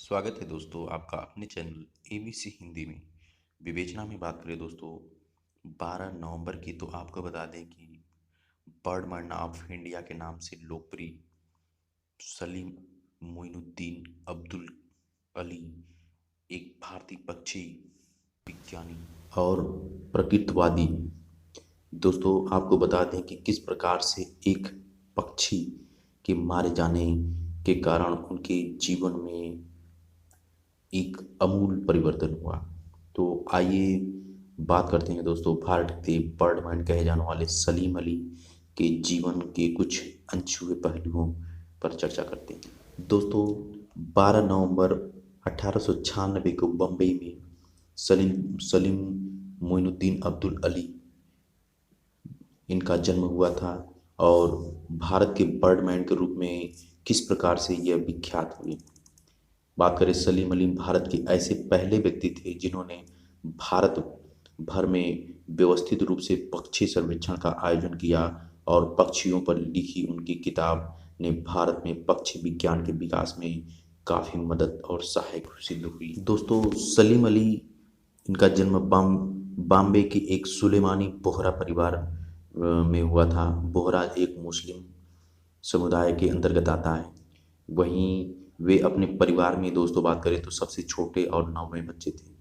स्वागत है दोस्तों आपका अपने चैनल एबीसी हिंदी में। विवेचना में बात करें दोस्तों 12 नवंबर की, तो आपको बता दें कि बर्डमैन ऑफ इंडिया के नाम से लोकप्रिय सलीम मोइनुद्दीन अब्दुल अली एक भारतीय पक्षी विज्ञानी और प्रकृतवादी। दोस्तों आपको बता दें कि किस प्रकार से एक पक्षी के मारे जाने के कारण उनके जीवन में एक अमूल परिवर्तन हुआ। तो आइए बात करते हैं दोस्तों भारत के बर्डमैन कहे जाने वाले सलीम अली के जीवन के कुछ अनछुए पहलुओं पर चर्चा करते हैं। दोस्तों 12 नवंबर 1896 को बम्बई में सलीम सलीम मोइनुद्दीन अब्दुल अली इनका जन्म हुआ था और भारत के बर्डमैन के रूप में किस प्रकार से यह विख्यात हुए। बात करें सलीम अली भारत के ऐसे पहले व्यक्ति थे जिन्होंने भारत भर में व्यवस्थित रूप से पक्षी सर्वेक्षण का आयोजन किया और पक्षियों पर लिखी उनकी किताब ने भारत में पक्षी विज्ञान के विकास में काफ़ी मदद और सहायक सिद्ध हुई। दोस्तों सलीम अली इनका जन्म बॉम्बे के एक सुलेमानी बोहरा परिवार में हुआ था। बोहरा एक मुस्लिम समुदाय के अंतर्गत आता है। वहीं वे अपने परिवार में दोस्तों बात करें तो सबसे छोटे और नौवें बच्चे थे।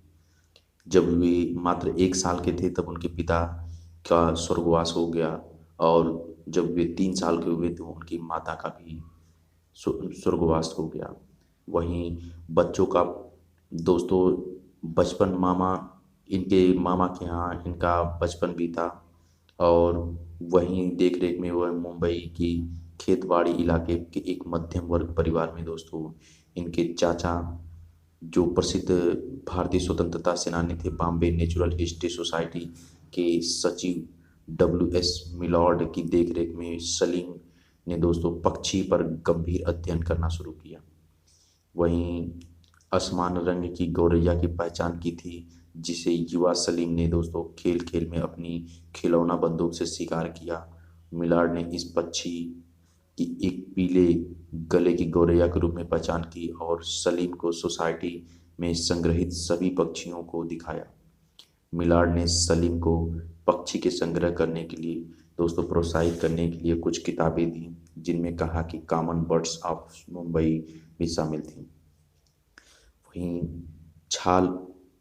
जब वे मात्र 1 साल के थे तब उनके पिता का स्वर्गवास हो गया और जब वे 3 साल के हुए तो उनकी माता का भी स्वर्गवास हो गया। वहीं बच्चों का दोस्तों बचपन इनके मामा के यहाँ इनका बचपन बीता और वहीं देख रेख में वह मुंबई की खेतबाड़ी इलाके के एक मध्यम वर्ग परिवार में दोस्तों इनके चाचा जो प्रसिद्ध भारतीय स्वतंत्रता सेनानी थे, बॉम्बे नेचुरल हिस्ट्री सोसाइटी के सचिव WS मिलॉर्ड की देखरेख में सलीम ने दोस्तों पक्षी पर गंभीर अध्ययन करना शुरू किया। वहीं आसमान रंग की गौरैया की पहचान की थी, जिसे युवा सलीम ने दोस्तों खेल खेल में अपनी खिलौना बंदूक से शिकार किया। मिलार्ड ने इस पक्षी की एक पीले गले की गौरैया के रूप में पहचान की और सलीम को सोसाइटी में संग्रहित सभी पक्षियों को दिखाया। मिलार्ड ने सलीम को पक्षी के संग्रह करने के लिए दोस्तों प्रोत्साहित करने के लिए कुछ किताबें दी, जिनमें कहा कि कॉमन बर्ड्स ऑफ मुंबई भी शामिल थी। वहीं छाल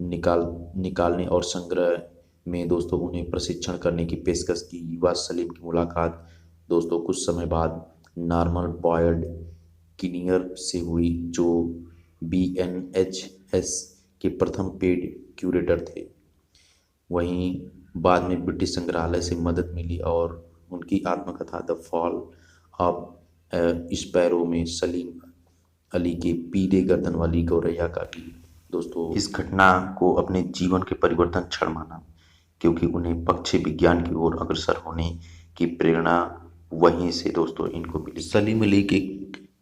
निकालने और संग्रह में दोस्तों उन्हें प्रशिक्षण करने की पेशकश की। युवा सलीम की मुलाकात दोस्तों कुछ समय बाद नॉर्मन बॉयड किनियर से हुई, जो BNHS के प्रथम पेड क्यूरेटर थे। वहीं बाद में ब्रिटिश संग्रहालय से मदद मिली और उनकी आत्मकथा द फॉल ऑफ स्पैरो में सलीम अली के पीले गर्दन वाली गौरैया का भी दोस्तों इस घटना को अपने जीवन के परिवर्तन क्षण माना, क्योंकि उन्हें पक्षी विज्ञान की ओर अग्रसर होने की प्रेरणा वहीं से दोस्तों इनको मिली। सलीम अली के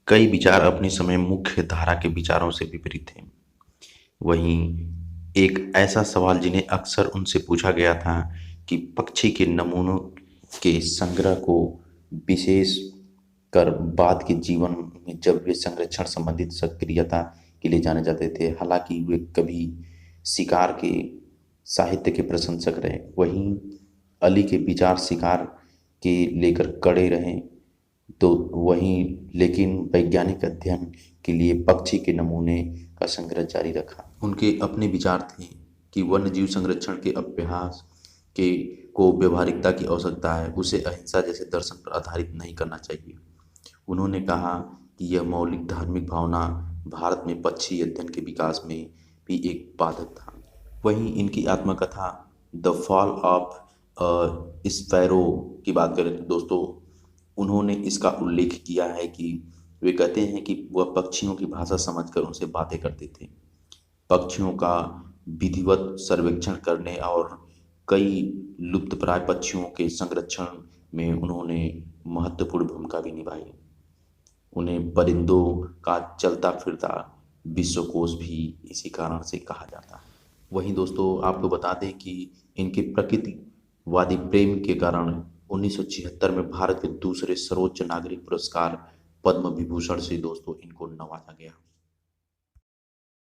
कई विचार अपने समय मुख्य धारा के विचारों से विपरीत थे। वहीं एक ऐसा सवाल जिन्हें अक्सर उनसे पूछा गया था कि पक्षी के नमूनों के संग्रह को विशेष कर बाद के जीवन में जब वे संरक्षण संबंधित सक्रियता के लिए जाने जाते थे। हालांकि वे कभी शिकार के साहित्य के प्रशंसक रहे, वहीं अली के विचार शिकार के लेकर कड़े रहे तो वहीं लेकिन वैज्ञानिक अध्ययन के लिए पक्षी के नमूने का संग्रह जारी रखा। उनके अपने विचार थे कि वन्यजीव संरक्षण के अभ्यास को व्यवहारिकता की आवश्यकता है, उसे अहिंसा जैसे दर्शन पर आधारित नहीं करना चाहिए। उन्होंने कहा कि यह मौलिक धार्मिक भावना भारत में पक्षी अध्ययन के विकास में भी एक बाधक था। वहीं इनकी आत्मकथा द फॉल ऑफ स्पैरो की बात करें तो दोस्तों उन्होंने इसका उल्लेख किया है कि वे कहते हैं कि वह पक्षियों की भाषा समझकर उनसे बातें करते थे। पक्षियों का विधिवत सर्वेक्षण करने और कई लुप्तप्राय पक्षियों के संरक्षण में उन्होंने महत्वपूर्ण भूमिका भी निभाई। उन्हें परिंदों का चलता फिरता विश्वकोश भी इसी कारण से कहा जाता है। वहीं दोस्तों आपको बता दें कि इनके प्रकृतिवादी प्रेम के कारण 1976 में भारत के दूसरे सर्वोच्च नागरिक पुरस्कार पद्म विभूषण से दोस्तों इनको नवाजा गया।